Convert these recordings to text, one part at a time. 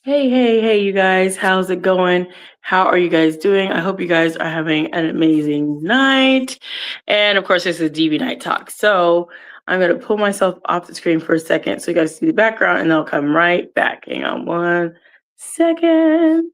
Hey, you guys. How's it going? How are you guys doing? I hope you guys are having an amazing night. And of course, this is DV Night Talk. So I'm going to pull myself off the screen for a second so you guys see the background and I'll come right back. Hang on 1 second.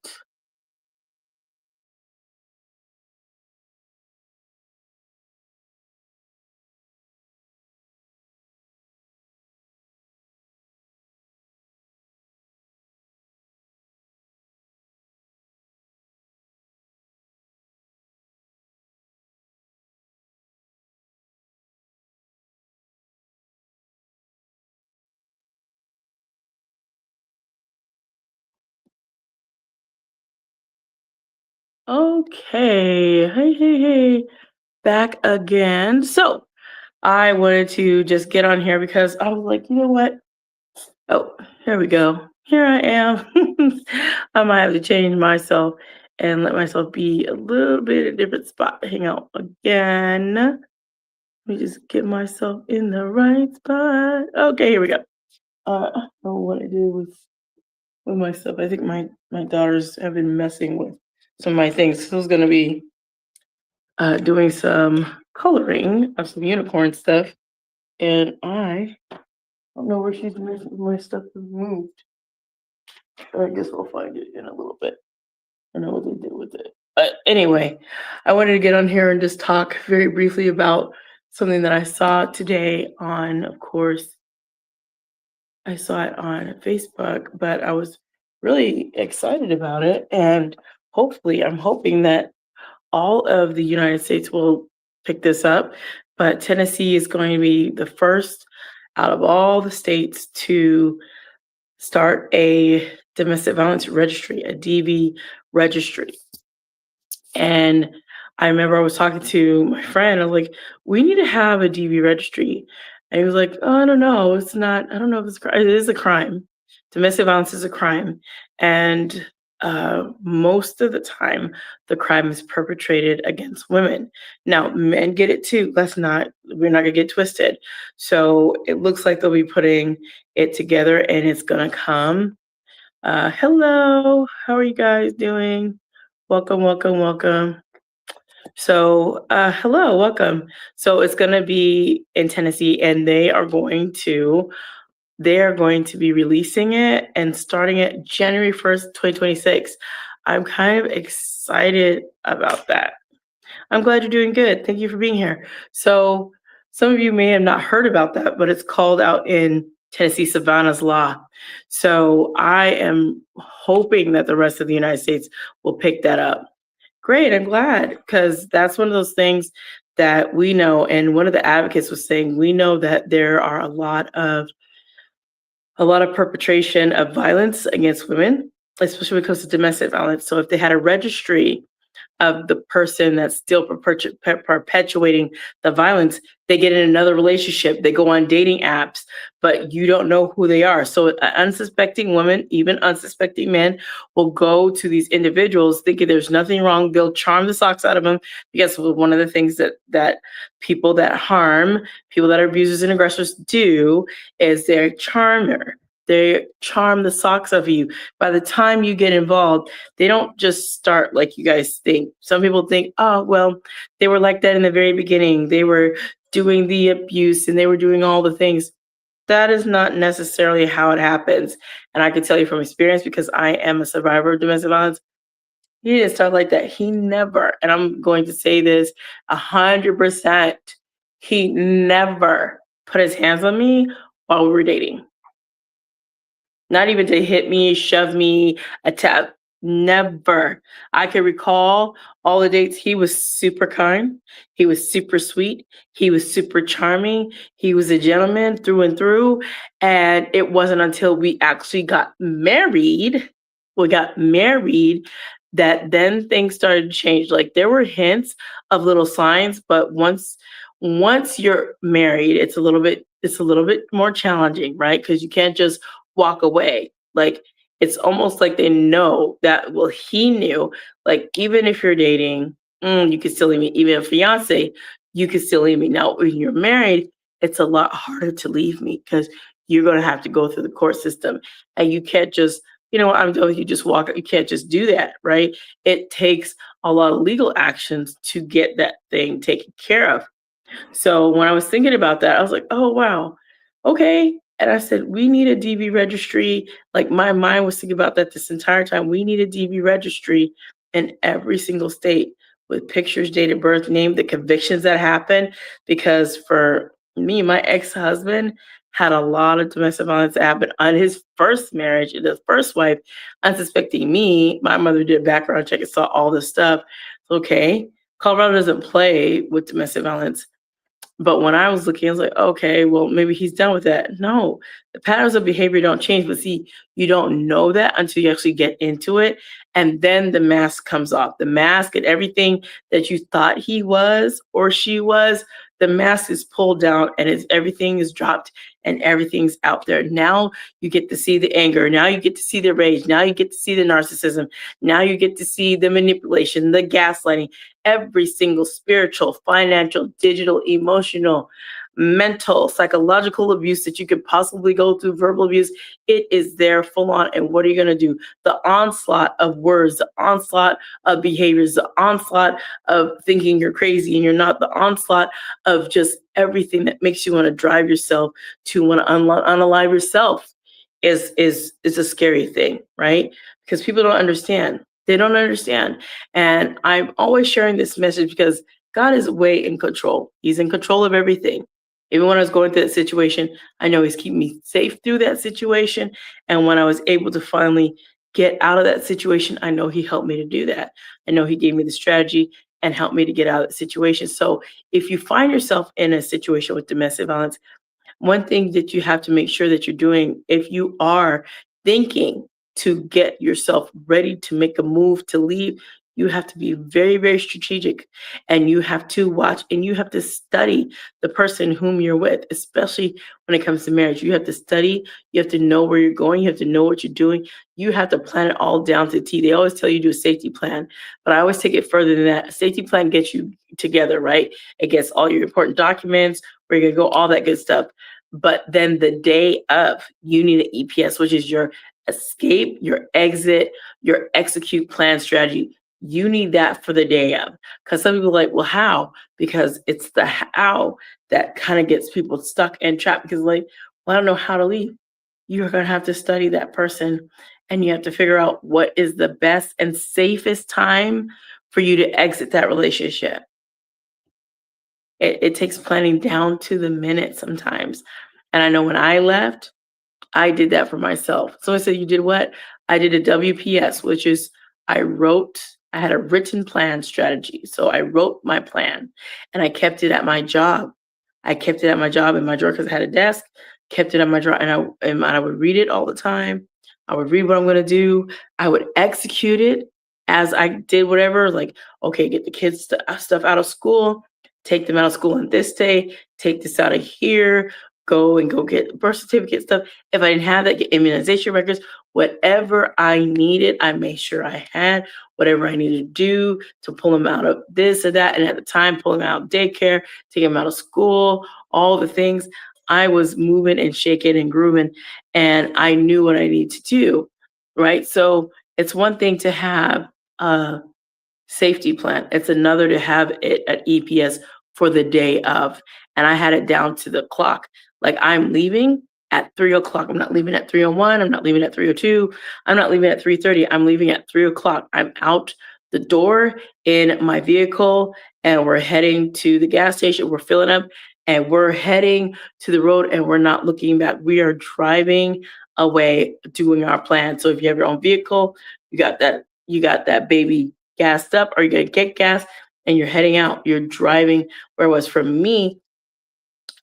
Okay. Hey. Back again. So I wanted to just get on here because I was like, you know what? Oh, here we go. Here I am. I might have to change myself and let myself be a little bit a different spot. Hang out again. Let me just get myself in the right spot. Okay, here we go. I don't know what I did with myself. I think my daughters have been messing with some of my things. So I was gonna be doing some coloring of some unicorn stuff, and I don't know where she's moved. My stuff is moved. I guess we'll find it in a little bit. I don't know what they did with it. But anyway, I wanted to get on here and just talk very briefly about something that I saw today on, of course, I saw it on Facebook, but I was really excited about it. And hopefully, I'm hoping that all of the United States will pick this up. But Tennessee is going to be the first out of all the states to start a domestic violence registry, a DV registry. And I remember I was talking to my friend. I was like, "We need to have a DV registry." And he was like, "Oh, I don't know. It's not. I don't know if it's it is a crime. Domestic violence is a crime, and most of the time, the crime is perpetrated against women. Now, men get it too. Let's not. We're not gonna get twisted. So it looks like they'll be putting it together, and it's gonna come. Hello, how are you guys doing? Welcome. So, hello, welcome. So it's going to be in Tennessee, and they are going to be releasing it and starting it January 1st, 2026. I'm kind of excited about that. I'm glad you're doing good. Thank you for being here. So, some of you may have not heard about that, but it's called out in Tennessee Savannah's law. So, I am hoping that the rest of the United States will pick that up. Great, I'm glad because that's one of those things that we know. And one of the advocates was saying we know that there are a lot of perpetration of violence against women, especially when it comes to domestic violence. So if they had a registry of the person that's still perpetuating the violence, they get in another relationship, they go on dating apps, but you don't know who they are. So an unsuspecting woman, even unsuspecting men, will go to these individuals thinking there's nothing wrong. They'll charm the socks out of them because one of the things that people that harm, people that are abusers and aggressors do is they're charmer. They charm the socks of you. By the time you get involved, they don't just start like you guys think. Some people think, oh, well, they were like that in the very beginning. They were doing the abuse and they were doing all the things. That is not necessarily how it happens. And I can tell you from experience because I am a survivor of domestic violence. He didn't start like that. He never, and I'm going to say this 100%, he never put his hands on me while we were dating. Not even to hit me, shove me, attack. Never. I can recall all the dates. He was super kind. He was super sweet. He was super charming. He was a gentleman through and through. And it wasn't until we actually got married, that then things started to change. Like there were hints of little signs, but once you're married, it's a little bit more challenging, right? Because you can't just walk away. Like it's almost like they know that, well, he knew, like, even if you're dating, you could still leave me. Even a fiance, you could still leave me. Now, when you're married, it's a lot harder to leave me because you're going to have to go through the court system and you can't just you know what, I'm done with you, just walk. You can't just do that, right? It takes a lot of legal actions to get that thing taken care of. So when I was thinking about that, I was like, oh, wow. Okay. And I said, we need a DV registry. Like my mind was thinking about that this entire time. We need a DV registry in every single state with pictures, date of birth, name, the convictions that happened. Because for me, my ex husband had a lot of domestic violence happen on his first marriage, his first wife, unsuspecting me. My mother did a background check and saw all this stuff. Okay. Colorado doesn't play with domestic violence, but when I was looking, I was like, okay, well, maybe he's done with that. No, the patterns of behavior don't change. But see, you don't know that until you actually get into it. And then the mask comes off. The mask and everything that you thought he was or she was, the mask is pulled down and everything is dropped and everything's out there. Now you get to see the anger. Now you get to see the rage. Now you get to see the narcissism. Now you get to see the manipulation, the gaslighting, every single spiritual, financial, digital, emotional, mental, psychological abuse that you could possibly go through, verbal abuse. It is there full on. And what are you going to do? The onslaught of words, the onslaught of behaviors, the onslaught of thinking you're crazy and you're not, the onslaught of just everything that makes you want to drive yourself to want to unalive yourself is a scary thing, right? Because people don't understand. They don't understand. And I'm always sharing this message because God is way in control. He's in control of everything. Even when I was going through that situation, I know He's keeping me safe through that situation. And when I was able to finally get out of that situation, I know He helped me to do that. I know He gave me the strategy and helped me to get out of the situation. So if you find yourself in a situation with domestic violence, one thing that you have to make sure that you're doing, if you are thinking to get yourself ready to make a move to leave, you have to be very, very strategic, and you have to watch and you have to study the person whom you're with, especially when it comes to marriage. You have to study, you have to know where you're going, you have to know what you're doing. You have to plan it all down to the T. They always tell you to do a safety plan, but I always take it further than that. A safety plan gets you together, right? It gets all your important documents, where you're gonna go, all that good stuff. But then the day of, you need an EPS, which is your escape, your exit, your execute plan strategy. You need that for the day of. Because some people are like, well, how? Because it's the how that kind of gets people stuck and trapped because, like, well, I don't know how to leave. You're going to have to study that person and you have to figure out what is the best and safest time for you to exit that relationship. It takes planning down to the minute sometimes. And I know when I left, I did that for myself. So I said, you did what? I did a WPS, which is I had a written plan strategy. So I wrote my plan and I kept it at my job. I kept it at my job in my drawer because I had a desk, kept it at my drawer, and I would read it all the time. I would read what I'm going to do. I would execute it as I did whatever, like, okay, get the kids stuff out of school, take them out of school on this day, take this out of here, go get birth certificate stuff. If I didn't have that, get immunization records, whatever I needed, I made sure I had whatever I needed to do to pull them out of this or that. And at the time, pulling them out of daycare, taking them out of school, all the things. I was moving and shaking and grooving, and I knew what I needed to do, right? So it's one thing to have a safety plan. It's another to have it at EPS for the day of. And I had it down to the clock. Like, I'm leaving at 3 o'clock. I'm not leaving at 3:01. I'm not leaving at 3:02. I'm not leaving at 3:30. I'm leaving at 3 o'clock. I'm out the door in my vehicle and we're heading to the gas station. We're filling up and we're heading to the road and we're not looking back. We are driving away doing our plan. So if you have your own vehicle, you got that baby gassed up, or you're gonna get gas and you're heading out. You're driving. Where it was for me,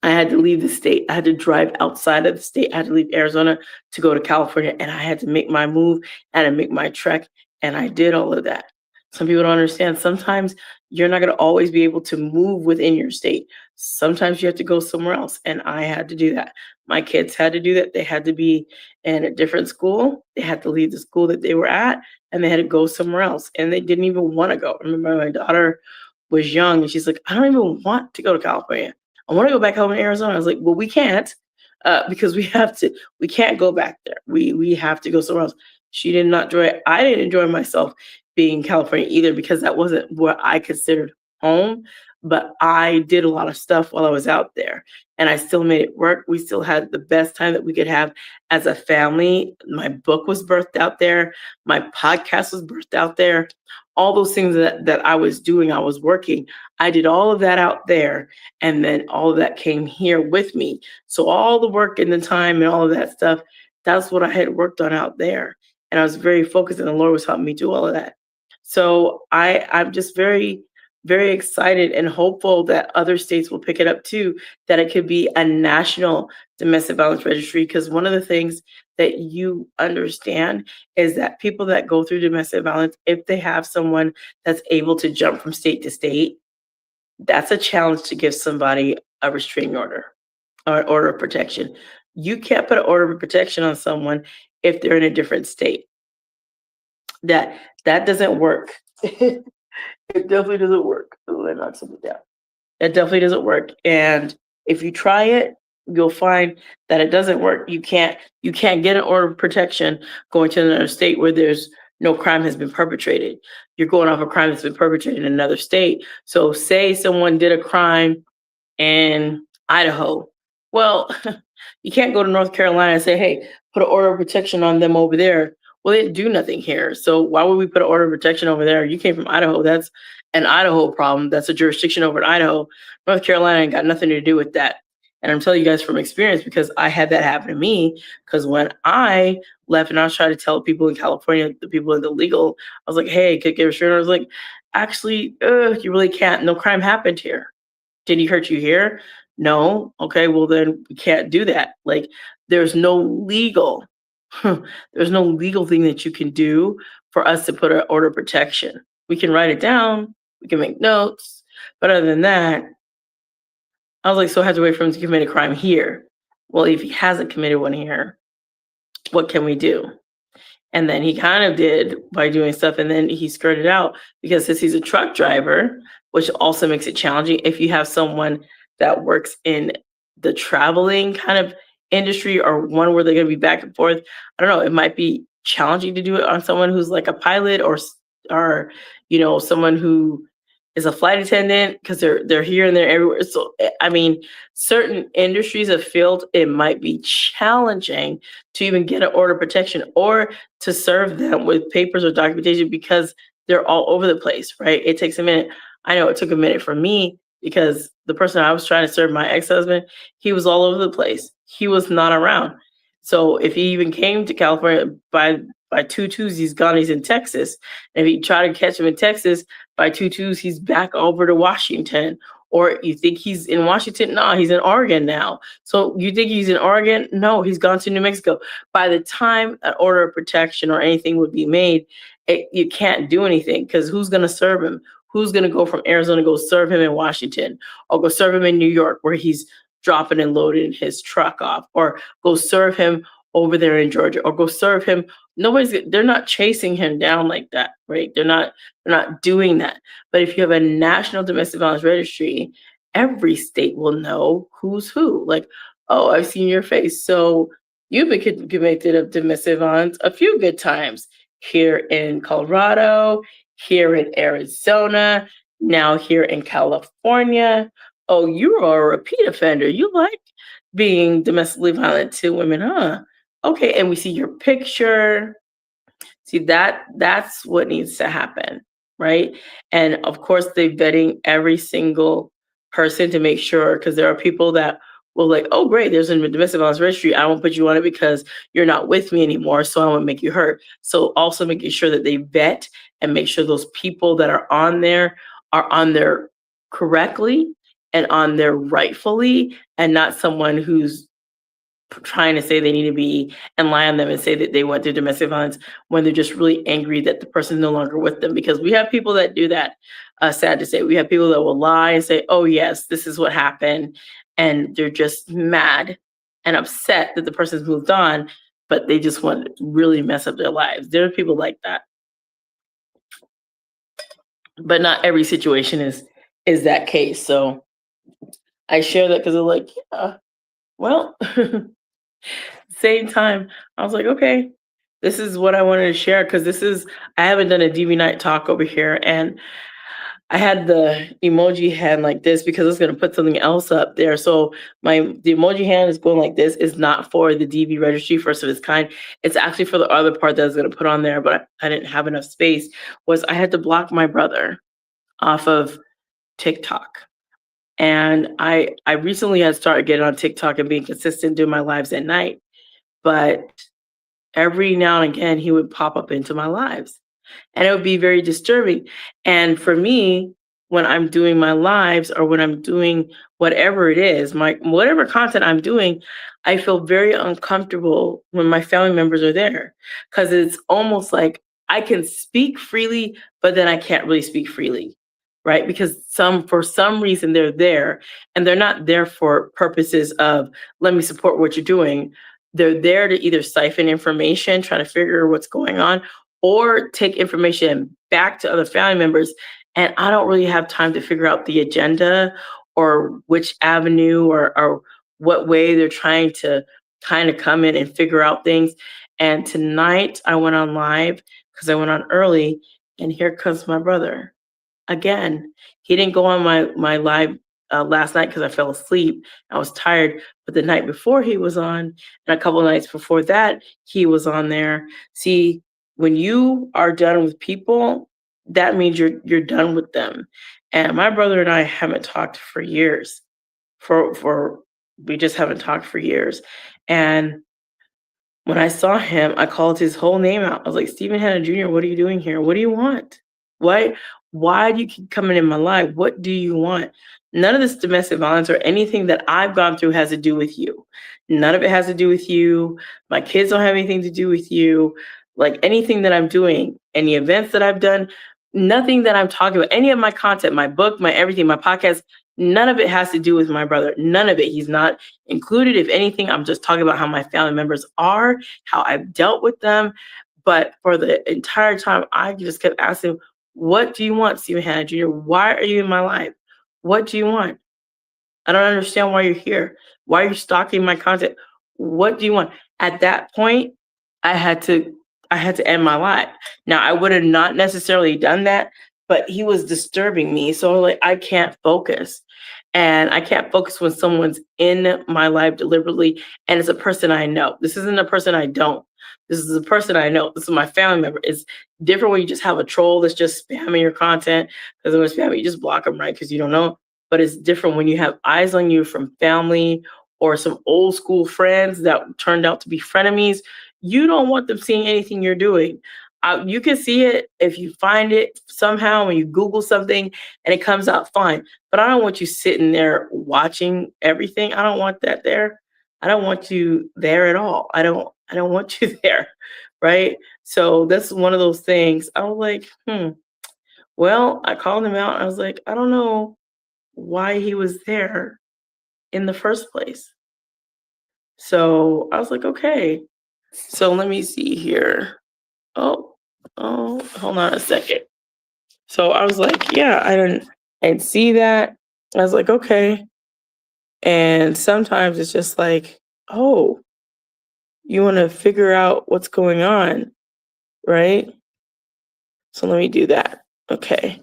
I had to leave the state. I had to drive outside of the state. I had to leave Arizona to go to California, and I had to make my move and to make my trek. And I did all of that. Some people don't understand. Sometimes you're not going to always be able to move within your state. Sometimes you have to go somewhere else. And I had to do that. My kids had to do that. They had to be in a different school. They had to leave the school that they were at and they had to go somewhere else. And they didn't even want to go. I remember my daughter was young and she's like, I don't even want to go to California. I want to go back home in Arizona. I was like, well, we can't because we can't go back there. We have to go somewhere else. She did not enjoy it. I didn't enjoy myself being in California either because that wasn't what I considered home. But I did a lot of stuff while I was out there and I still made it work. We still had the best time that we could have as a family. My book was birthed out there. My podcast was birthed out there. All those things that I was doing, I was working. I did all of that out there. And then all of that came here with me. So all the work and the time and all of that stuff, that's what I had worked on out there. And I was very focused and the Lord was helping me do all of that. So I'm just very, very excited and hopeful that other states will pick it up too, that it could be a national domestic violence registry. Because one of the things that you understand is that people that go through domestic violence, if they have someone that's able to jump from state to state, that's a challenge to give somebody a restraining order or order of protection. You can't put an order of protection on someone if they're in a different state. That doesn't work. It definitely doesn't work. Let me knock something down. It definitely doesn't work. And if you try it, you'll find that it doesn't work. You can't get an order of protection going to another state where there's no crime has been perpetrated. You're going off a crime that's been perpetrated in another state. So say someone did a crime in Idaho. Well, you can't go to North Carolina and say, hey, put an order of protection on them over there. Well, they didn't do nothing here. So why would we put an order of protection over there? You came from Idaho. That's an Idaho problem. That's a jurisdiction over in Idaho. North Carolina ain't got nothing to do with that. And I'm telling you guys from experience because I had that happen to me. Because when I left and I was trying to tell people in California, the people in the legal, I was like, hey, could get a restraining order. I was like, actually, you really can't. No crime happened here. Did he hurt you here? No. Okay, well then we can't do that. Like there's no legal, there's no legal thing that you can do for us to put an order of protection. We can write it down, we can make notes, but other than that, I was like, so I have to wait for him to commit a crime here. Well, if he hasn't committed one here, what can we do? And then he kind of did by doing stuff, and then he skirted out because since he's a truck driver, which also makes it challenging if you have someone that works in the traveling kind of industry or one where they're going to be back and forth. I don't know. It might be challenging to do it on someone who's like a pilot or someone who is a flight attendant because they're here and they're everywhere. So I mean, certain industries have filled it might be challenging to even get an order of protection or to serve them with papers or documentation because they're all over the place, right? It takes a minute. I know it took a minute for me because the person I was trying to serve, my ex-husband, he was all over the place. He was not around. So if he even came to California by 2/2, he's gone. He's in Texas. And if you try to catch him in Texas by 2/2, he's back over to Washington. Or you think he's in Washington? No, he's in Oregon now. So you think he's in Oregon? No, he's gone to New Mexico. By the time an order of protection or anything would be made, you can't do anything because who's going to serve him? Who's going to go from Arizona go serve him in Washington or go serve him in New York where he's dropping and loading his truck off or go serve him over there in Georgia or go serve him. They're not chasing him down like that, right? They're not doing that. But if you have a national domestic violence registry, every state will know who's who. Like, oh, I've seen your face. So you've been convicted of domestic violence a few good times here in Colorado, here in Arizona, now here in California. Oh, you're a repeat offender. You like being domestically violent to women, huh? Okay, and we see your picture. See that's what needs to happen, right? And of course, they're vetting every single person to make sure because there are people that will like, oh great, there's a domestic violence registry. I won't put you on it because you're not with me anymore, so I won't make you hurt. So also making sure that they vet and make sure those people that are on there correctly and on there rightfully, and not someone who's trying to say they need to be and lie on them and say that they went through domestic violence when they're just really angry that the person's no longer with them. Because we have people that do that. Sad to say, we have people that will lie and say, "Oh yes, this is what happened," and they're just mad and upset that the person's moved on, but they just want to really mess up their lives. There are people like that, but not every situation is that case. So I share that because they're like, yeah. Well, same time, I was like, okay, this is what I wanted to share because I haven't done a DV night talk over here. And I had the emoji hand like this because I was going to put something else up there. So the emoji hand is going like this is not for the DV registry, first of its kind. It's actually for the other part that I was going to put on there, but I didn't have enough space. Was I had to block my brother off of TikTok. And I recently had started getting on TikTok and being consistent doing my lives at night. But every now and again, he would pop up into my lives and it would be very disturbing. And for me, when I'm doing my lives or when I'm doing whatever it is, my whatever content I'm doing, I feel very uncomfortable when my family members are there because it's almost like I can speak freely, but then I can't really speak freely, right? Because for some reason they're there and they're not there for purposes of let me support what you're doing. They're there to either siphon information, try to figure what's going on, or take information back to other family members. And I don't really have time to figure out the agenda or which avenue or what way they're trying to kind of come in and figure out things. And tonight I went on live because I went on early, and here comes my brother again. He didn't go on my live last night because I fell asleep. I was tired. But the night before he was on, and a couple of nights before that, he was on there. See, when you are done with people, that means you're done with them. And my brother and I haven't talked for years. For we just haven't talked for years. And when I saw him, I called his whole name out. I was like, Stephen Hanna Jr., what are you doing here? What do you want? Why, why do you keep coming in my life? What do you want? None of this domestic violence or anything that I've gone through has to do with you. None of it has to do with you. My kids don't have anything to do with you. Like anything that I'm doing, any events that I've done, nothing that I'm talking about, any of my content, my book, my everything, my podcast, none of it has to do with my brother. None of it. He's not included. If anything, I'm just talking about how my family members are, how I've dealt with them. But for the entire time, I just kept asking, what do you want, Stephen Hanna Jr.? Why are you in my life? What do you want? I don't understand why you're here. Why are you stalking my content? What do you want? At that point, I had to I had to end my life. Now, I would have not necessarily done that, but he was disturbing me. So like I can't focus. And I can't focus when someone's in my life deliberately and it's a person I know. This isn't a person I don't. This is a person I know. This is my family member. It's different when you just have a troll that's just spamming your content. Because when it's spamming, you just block them, right? Because you don't know. But it's different when you have eyes on you from family or some old school friends that turned out to be frenemies. You don't want them seeing anything you're doing. You can see it if you find it somehow when you Google something and it comes out fine. But I don't want you sitting there watching everything. I don't want that there. I don't want you there at all. I don't want you there. Right. So that's one of those things. I was like, well, I called him out. I was like, I don't know why he was there in the first place. So I was like, okay. So let me see here. Oh, hold on a second. So I was like, yeah, I didn't see that. I was like, okay. And sometimes it's just like, oh, you want to figure out what's going on, right? So let me do that. Okay.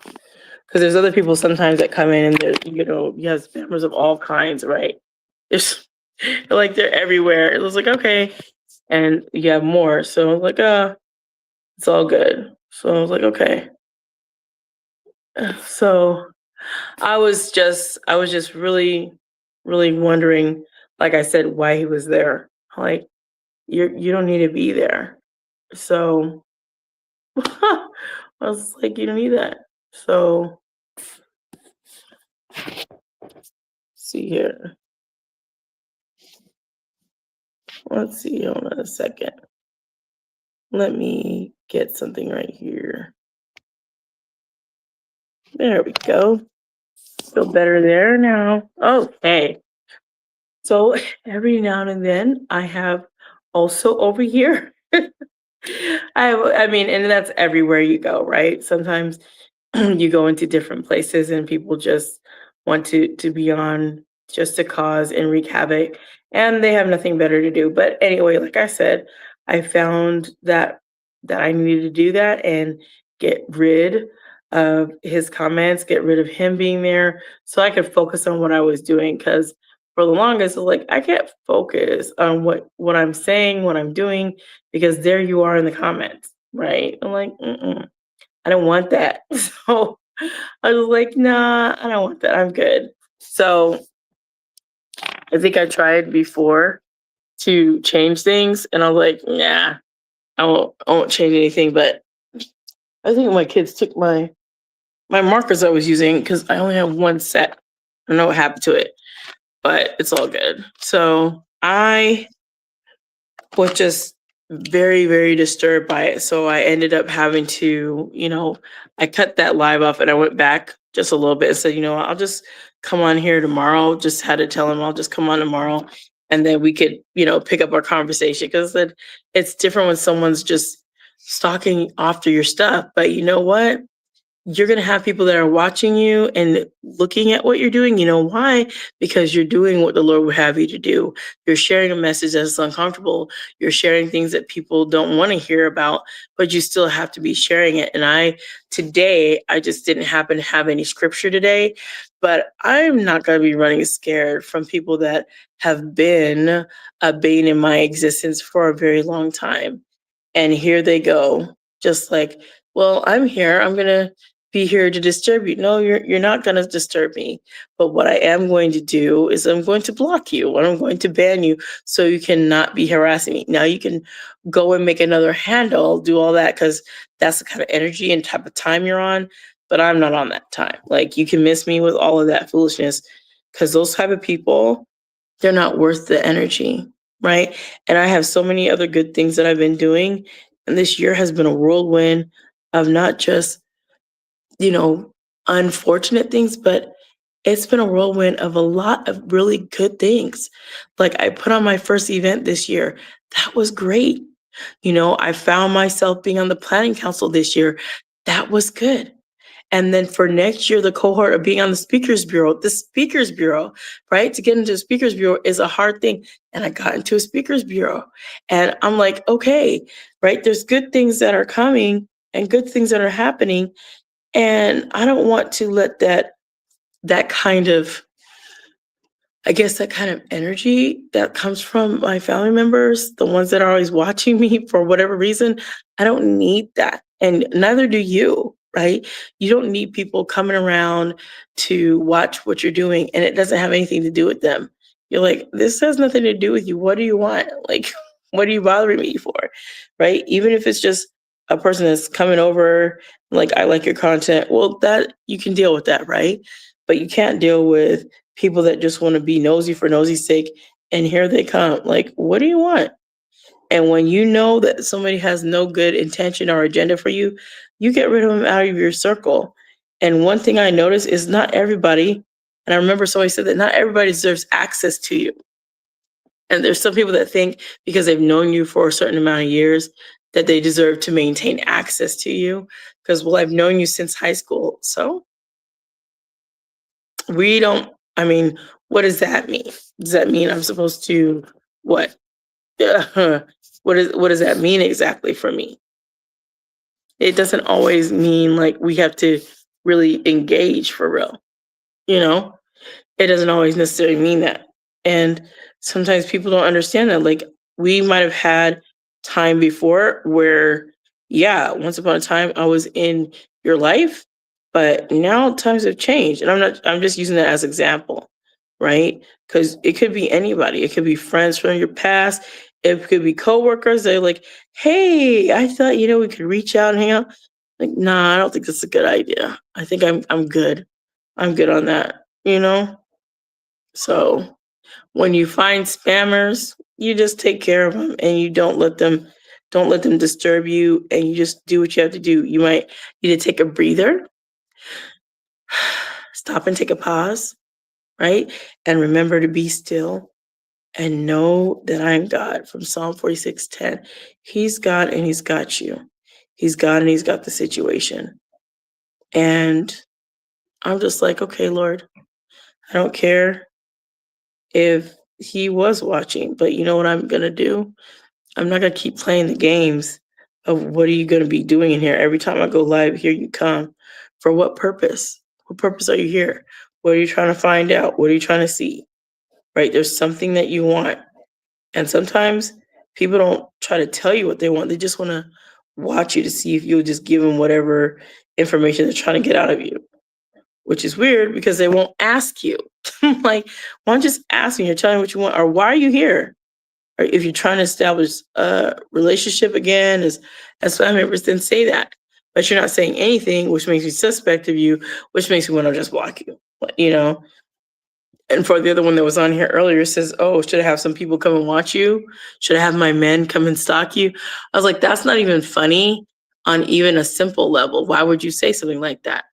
Because there's other people sometimes that come in and you have spammers of all kinds, right? There's like they're everywhere. It was like, okay. And you have more. So I was like, it's all good. So I was like, okay. So I was just really, really wondering, like I said, why he was there. Like, you don't need to be there. So I was like, you don't need that. So see here. Let's see, hold on a second. Let me get something right here. There we go. Feel better there now. Okay. So every now and then I have also over here. I mean, and that's everywhere you go, right? Sometimes you go into different places and people just want to be on just to cause and wreak havoc. and they have nothing better to do. But anyway, like I said, I found that I needed to do that and get rid of his comments, get rid of him being there so I could focus on what I was doing. Because for the longest, like I can't focus on what I'm saying, what I'm doing, because there you are in the comments, right? I'm like, I don't want that. So I was like, nah, I don't want that. I'm good. So I think I tried before to change things, and I was like, nah, I won't change anything. But I think my kids took my markers I was using because I only have one set. I don't know what happened to it, but it's all good. So I was just very, very disturbed by it. So I ended up having to, I cut that live off and I went back just a little bit and said, I'll just come on here tomorrow. Just had to tell him I'll just come on tomorrow and then we could, pick up our conversation because it's different when someone's just stalking after your stuff. But you know what? You're going to have people that are watching you and looking at what you're doing. You know why? Because you're doing what the Lord would have you to do. You're sharing a message that's uncomfortable. You're sharing things that people don't want to hear about, but you still have to be sharing it. And today, I just didn't happen to have any scripture today, but I'm not going to be running scared from people that have been a bane in my existence for a very long time. And here they go, just like, well, I'm here. I'm going to be here to disturb you. No, you're not going to disturb me. But what I am going to do is I'm going to block you or I'm going to ban you so you cannot be harassing me. Now you can go and make another handle, do all that because that's the kind of energy and type of time you're on. But I'm not on that time. Like you can miss me with all of that foolishness because those type of people, they're not worth the energy, right? And I have so many other good things that I've been doing. And this year has been a whirlwind of not just you know, unfortunate things, but it's been a whirlwind of a lot of really good things. Like I put on my first event this year. That was great. I found myself being on the planning council this year. That was good. And then for next year, the cohort of being on the speakers bureau, right? To get into the speakers bureau is a hard thing. And I got into a speakers bureau and I'm like, okay, right? There's good things that are coming and good things that are happening. And I don't want to let that kind of I guess that kind of energy that comes from my family members, the ones that are always watching me for whatever reason, I don't need that. And neither do you, right? You don't need people coming around to watch what you're doing and it doesn't have anything to do with them. You're like, this has nothing to do with you. What do you want? Like, what are you bothering me for? Right? Even if it's just a person that's coming over, like, I like your content. Well, that you can deal with that, right? But you can't deal with people that just want to be nosy for nosy's sake. And here they come. Like, what do you want? And when you know that somebody has no good intention or agenda for you, you get rid of them out of your circle. And one thing I noticed is not everybody, and I remember somebody said that not everybody deserves access to you. And there's some people that think because they've known you for a certain amount of years that they deserve to maintain access to you. Because, well, I've known you since high school. So we don't, I mean, what does that mean? Does that mean I'm supposed to what? What does that mean exactly for me? It doesn't always mean like we have to really engage for real, you know? It doesn't always necessarily mean that. And sometimes people don't understand that. Like we might have had time before where, yeah, once upon a time I was in your life, but now times have changed. And I'm just using that as example, right? Because it could be anybody. It could be friends from your past. It could be coworkers. They're like, hey, I thought, we could reach out and hang out. Like, nah, I don't think that's a good idea. I think I'm good. I'm good on that, you know? So when you find spammers, you just take care of them and you don't let them disturb you and you just do what you have to do. You might need to take a breather, stop and take a pause, right? And remember to be still and know that I'm God from Psalm 46:10. He's God and he's got you. He's God and he's got the situation. And I'm just like, okay, Lord, I don't care if he was watching, but you know what I'm gonna do? I'm not gonna keep playing the games of what are you gonna be doing in here? Every time I go live, here you come. For what purpose? What purpose are you here? What are you trying to find out? What are you trying to see? Right? There's something that you want. And sometimes people don't try to tell you what they want. They just want to watch you to see if you'll just give them whatever information they're trying to get out of you, which is weird because they won't ask you. Like, why don't you just ask me? You're telling me what you want, or why are you here? Or if you're trying to establish a relationship again as family members, then say that. But you're not saying anything, which makes me suspect of you, which makes me want to just block you. You know, and for the other one that was on here earlier, it says, "Oh, should I have some people come and watch you? Should I have my men come and stalk you?" I was like, "That's not even funny on even a simple level. Why would you say something like that,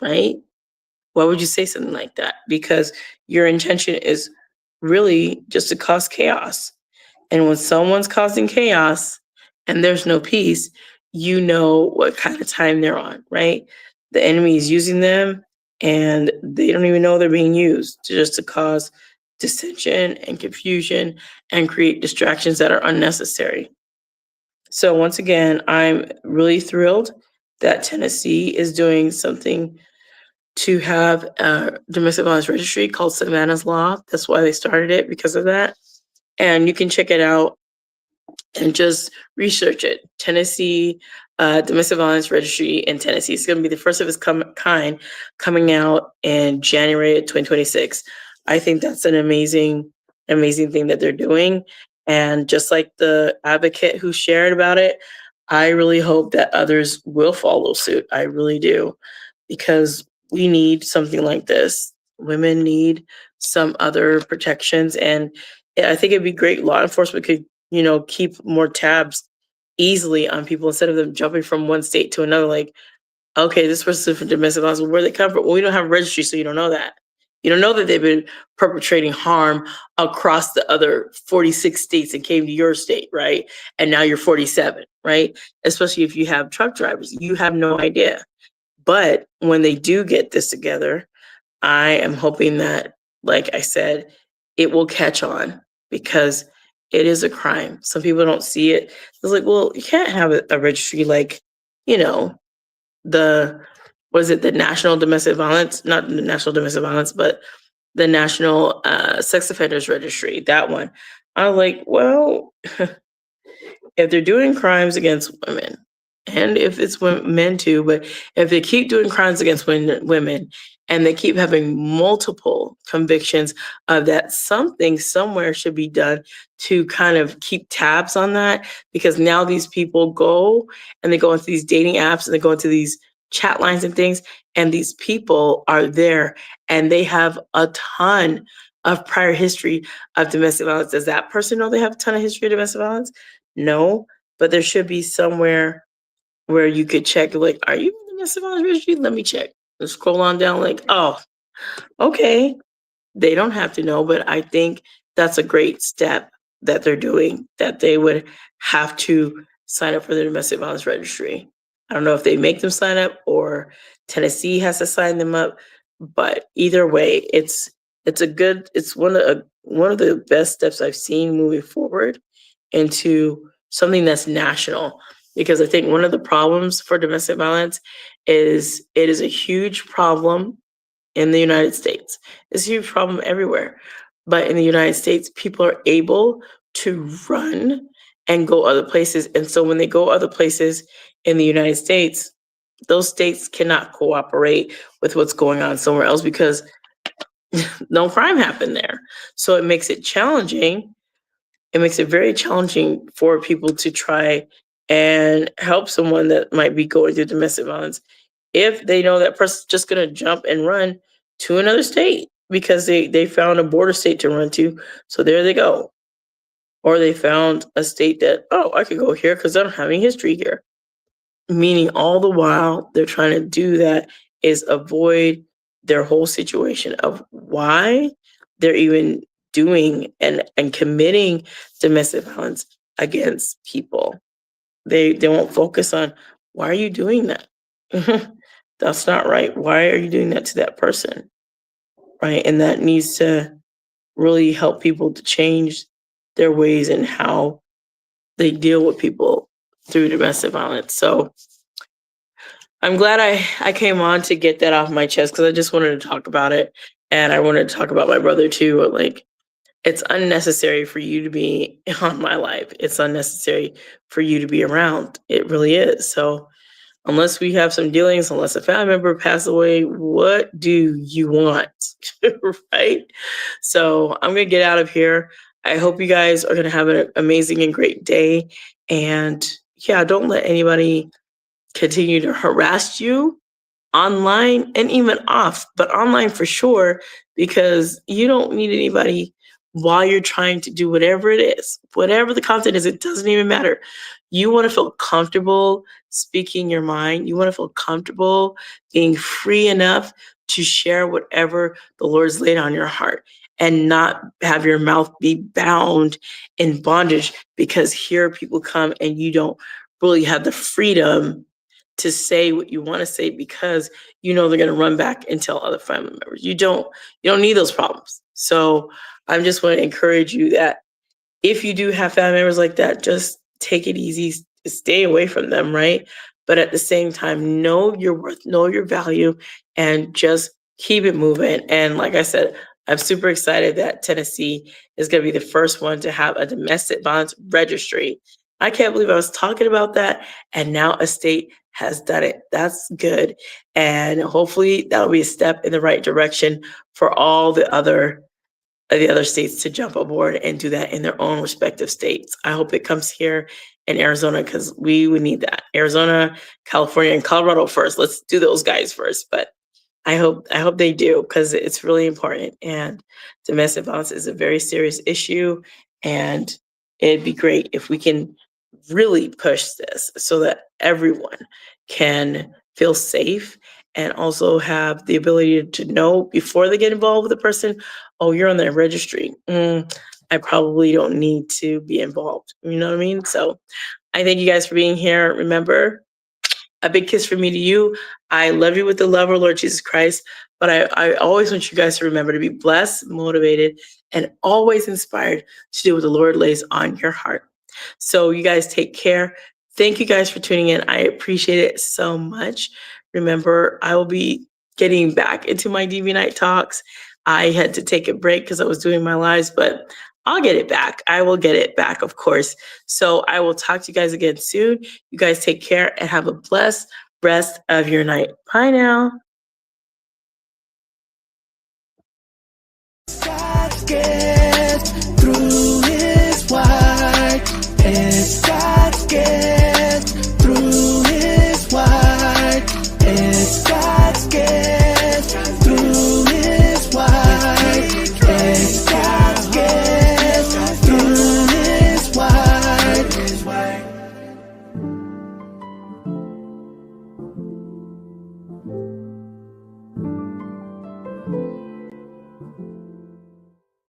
right? Why would you say something like that? Because your intention is really just to cause chaos. And when someone's causing chaos and there's no peace, you know what kind of time they're on, right? The enemy is using them and they don't even know they're being used just to cause dissension and confusion and create distractions that are unnecessary. So, once again, I'm really thrilled that Tennessee is doing something to have a domestic violence registry called Savannah's Law. That's why they started it, because of that. And you can check it out and just research it. Tennessee Domestic Violence Registry in Tennessee. It's going to be the first of its kind coming out in January of 2026. I think that's an amazing, amazing thing that they're doing. And just like the advocate who shared about it, I really hope that others will follow suit. I really do, because we need something like this. Women need some other protections. And I think it'd be great law enforcement could, keep more tabs easily on people instead of them jumping from one state to another. Like, okay, this person's for domestic violence. Where they come from? Well, we don't have a registry, so you don't know that. You don't know that they've been perpetrating harm across the other 46 states and came to your state, right? And now you're 47, right? Especially if you have truck drivers, you have no idea. But when they do get this together, I am hoping that, like I said, it will catch on, because it is a crime. Some people don't see it. It's like, well, you can't have a registry like, you know, the was it the National Domestic Violence, not the National Domestic Violence, but the National Sex Offenders Registry, that one. I was like, well, if they're doing crimes against women, and if it's men too, but if they keep doing crimes against women and they keep having multiple convictions of that, something somewhere should be done to kind of keep tabs on that, because now these people go and they go into these dating apps and they go into these chat lines and things, and these people are there and they have a ton of prior history of domestic violence. Does that person know they have a ton of history of domestic violence? No, but there should be somewhere where you could check, like, are you in the domestic violence registry? Let me check. And scroll on down, like, oh, okay. They don't have to know, but I think that's a great step that they're doing, that they would have to sign up for the domestic violence registry. I don't know if they make them sign up or Tennessee has to sign them up, but either way, it's one of the best steps I've seen moving forward into something that's national. Because I think one of the problems for domestic violence is it is a huge problem in the United States. It's a huge problem everywhere. But in the United States, people are able to run and go other places. And so when they go other places in the United States, those states cannot cooperate with what's going on somewhere else, because no crime happened there. So it makes it challenging. It makes it very challenging for people to try and help someone that might be going through domestic violence if they know that person's just going to jump and run to another state because they found a border state to run to. So there they go. Or they found a state that, oh, I could go here because I don't have any history here. Meaning all the while they're trying to do that is avoid their whole situation of why they're even doing and committing domestic violence against people. They won't focus on, why are you doing that? That's not right. Why are you doing that to that person? Right. And that needs to really help people to change their ways and how they deal with people through domestic violence. So I'm glad I came on to get that off my chest because I just wanted to talk about it. And I wanted to talk about my brother too. Like, it's unnecessary for you to be on my life. It's unnecessary for you to be around. It really is. So unless we have some dealings, unless a family member passes away, what do you want? Right? So I'm going to get out of here. I hope you guys are going to have an amazing and great day. And yeah, don't let anybody continue to harass you online and even off, but online for sure, because you don't need anybody while you're trying to do whatever it is, whatever the content is, it doesn't even matter. You want to feel comfortable speaking your mind. You want to feel comfortable being free enough to share whatever the Lord's laid on your heart and not have your mouth be bound in bondage because here people come and you don't really have the freedom to say what you want to say because you know they're going to run back and tell other family members. You don't need those problems. So I'm just want to encourage you that if you do have family members like that, just take it easy, stay away from them, right? But at the same time, know your worth, know your value, and just keep it moving. And like I said, I'm super excited that Tennessee is going to be the first one to have a domestic violence registry. I can't believe I was talking about that, and now a state has done it. That's good. And hopefully that'll be a step in the right direction for all the other states to jump aboard and do that in their own respective states. I hope it comes here in Arizona because we would need that. Arizona, California, and Colorado first. Let's do those guys first. But I hope they do because it's really important. And domestic violence is a very serious issue. And it'd be great if we can really push this so that everyone can feel safe and also have the ability to know before they get involved with a person, oh, you're on their registry. I probably don't need to be involved. You know what I mean? So I thank you guys for being here. Remember, a big kiss from me to you. I love you with the love of Lord Jesus Christ. But I always want you guys to remember to be blessed, motivated, and always inspired to do what the Lord lays on your heart. So you guys take care. Thank you guys for tuning in. I appreciate it so much. Remember, I will be getting back into my DV night talks. I had to take a break because I was doing my lives, but I'll get it back. I will get it back, of course. So I will talk to you guys again soon. You guys take care and have a blessed rest of your night. Bye now.